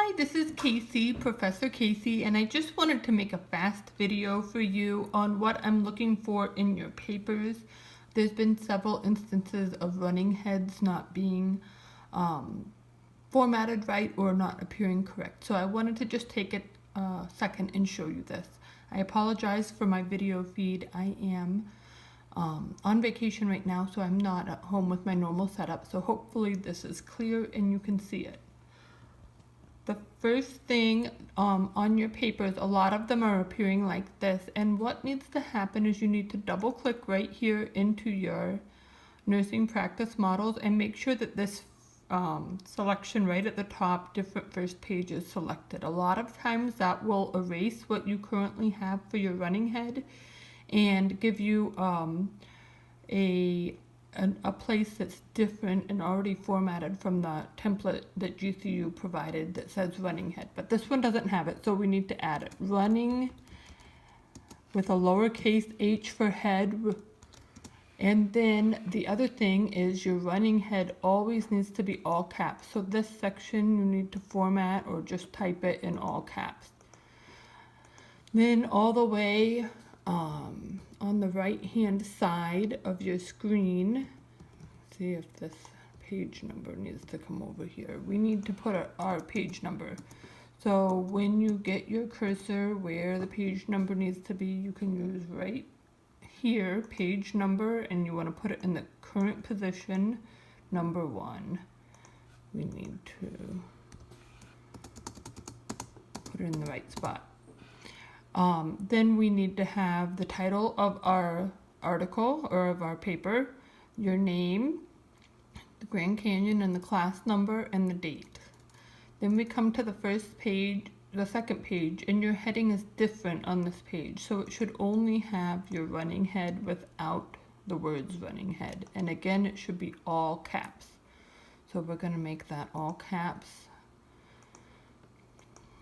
Hi, this is Casey, Professor Casey, and I just wanted to make a fast video for you on what I'm looking for in your papers. There's been several instances of running heads not being formatted right or not appearing correct. So I wanted to just take a second and show you this. I apologize for my video feed. I am on vacation right now, so I'm not at home with my normal setup. So hopefully this is clear and you can see it. The first thing on your papers, a lot of them are appearing like this, and what needs to happen is you need to double click right here into your nursing practice models and make sure that this selection right at the top, different first page, is selected. A lot of times that will erase what you currently have for your running head and give you a place that's different and already formatted from the template that GCU provided that says running head. But this one doesn't have it, so we need to add it. Running with a lowercase h for head. And then the other thing is your running head always needs to be all caps. So this section you need to format or just type it in all caps. Then all the way on the right hand side of your screen, see if this page number needs to come over here. We need to put our page number. So when you get your cursor where the page number needs to be, you can use right here, page number, and you want to put it in the current position, number 1. We need to put it in the right spot. Then we need to have the title of our article or of our paper, your name, the Grand Canyon, and the class number and the date. Then we come to the first page, the second page, and your heading is different on this page. So it should only have your running head without the words running head. And again, it should be all caps. So we're going to make that all caps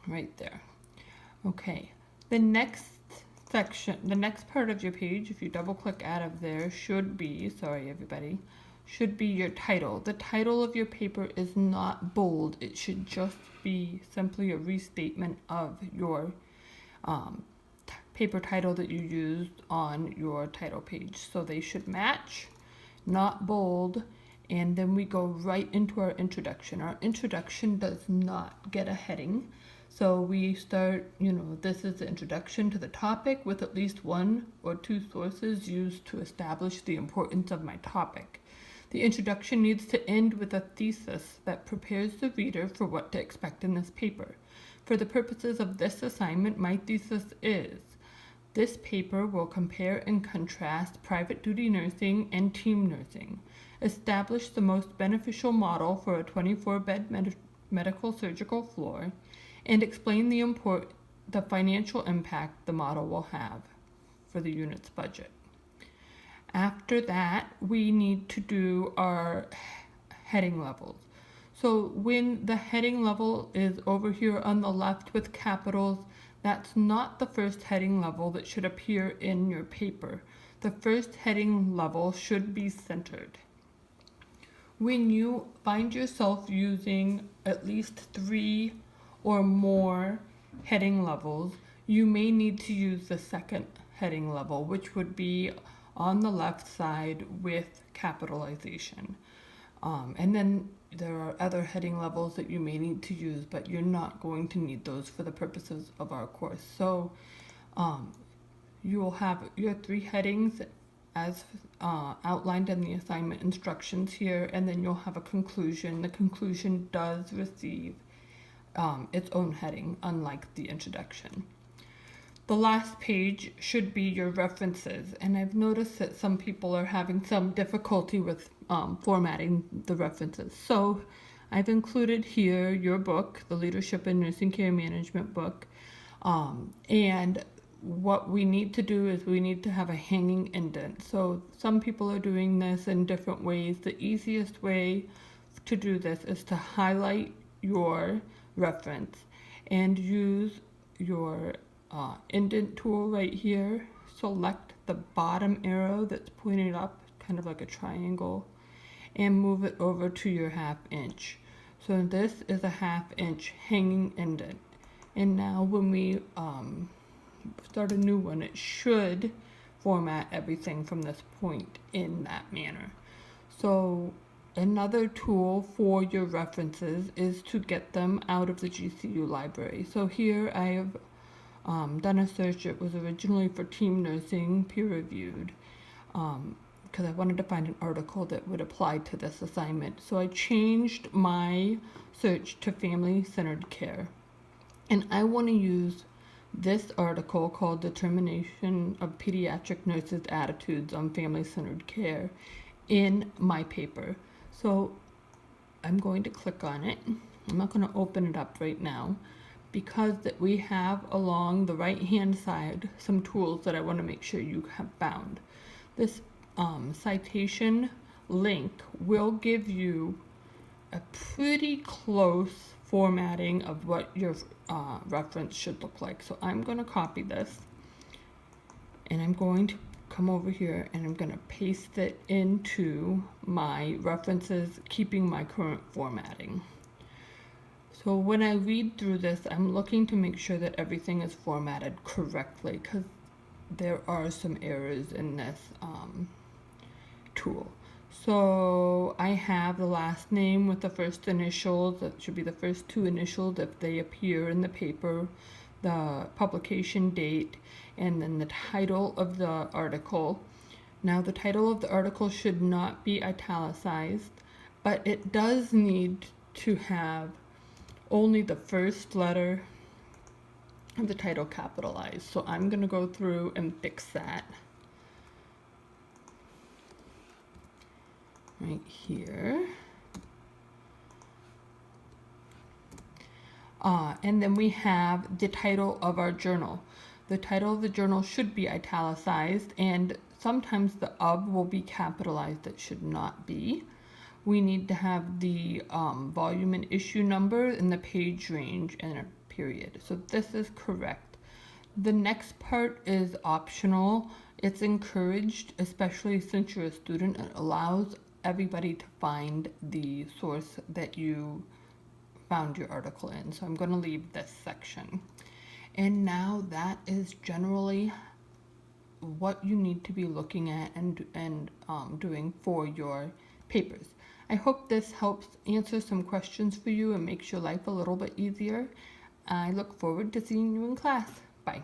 right there. Okay. The next section, the next part of your page, if you double click out of there, should be, sorry everybody, should be your title. The title of your paper is not bold. It should just be simply a restatement of your paper title that you used on your title page. So they should match, not bold. And then we go right into our introduction. Our introduction does not get a heading. So we start, this is the introduction to the topic with at least 1 or 2 sources used to establish the importance of my topic. The introduction needs to end with a thesis that prepares the reader for what to expect in this paper. For the purposes of this assignment, my thesis is, this paper will compare and contrast private duty nursing and team nursing, establish the most beneficial model for a 24-bed medical surgical floor, and explain the financial impact the model will have for the unit's budget. After that, we need to do our heading levels. So when the heading level is over here on the left with capitals, that's not the first heading level that should appear in your paper. The first heading level should be centered. When you find yourself using at least 3 or more heading levels, you may need to use the second heading level, which would be on the left side with capitalization. And then there are other heading levels that you may need to use, but you're not going to need those for the purposes of our course. So you will have your 3 headings as outlined in the assignment instructions here, and then you'll have a conclusion. The conclusion does receive its own heading, unlike the introduction. The last page should be your references, and I've noticed that some people are having some difficulty with formatting the references. So I've included here your book, the Leadership in Nursing Care Management book, and what we need to do is we need to have a hanging indent. So some people are doing this in different ways. The easiest way to do this is to highlight your reference and use your indent tool right here. Select the bottom arrow that's pointed up, kind of like a triangle, and move it over to your 1/2 inch. So this is a 1/2 inch hanging indent. And now when we start a new one, it should format everything from this point in that manner. So another tool for your references is to get them out of the GCU library. So here I have done a search. It was originally for team nursing, peer reviewed, because I wanted to find an article that would apply to this assignment. So I changed my search to family-centered care. And I want to use this article called Determination of Pediatric Nurses' Attitudes on Family-Centered Care in my paper. So I'm going to click on it. I'm not going to open it up right now because that we have along the right hand side some tools that I want to make sure you have found. This citation link will give you a pretty close formatting of what your reference should look like. So I'm going to copy this and I'm going to come over here and I'm going to paste it into my references, keeping my current formatting. So when I read through this, I'm looking to make sure that everything is formatted correctly because there are some errors in this tool. So I have the last name with the first initials. That should be the first 2 initials if they appear in the paper, the publication date, and then the title of the article. Now the title of the article should not be italicized, but it does need to have only the first letter of the title capitalized. So I'm going to go through and fix that right here. And then we have the title of our journal. The title of the journal should be italicized, and sometimes the of will be capitalized. It should not be. We need to have the volume and issue number and the page range and a period. So this is correct. The next part is optional. It's encouraged, especially since you're a student. It allows everybody to find the source that you found your article in. So I'm going to leave this section. And now that is generally what you need to be looking at and doing for your papers. I hope this helps answer some questions for you and makes your life a little bit easier. I look forward to seeing you in class. Bye.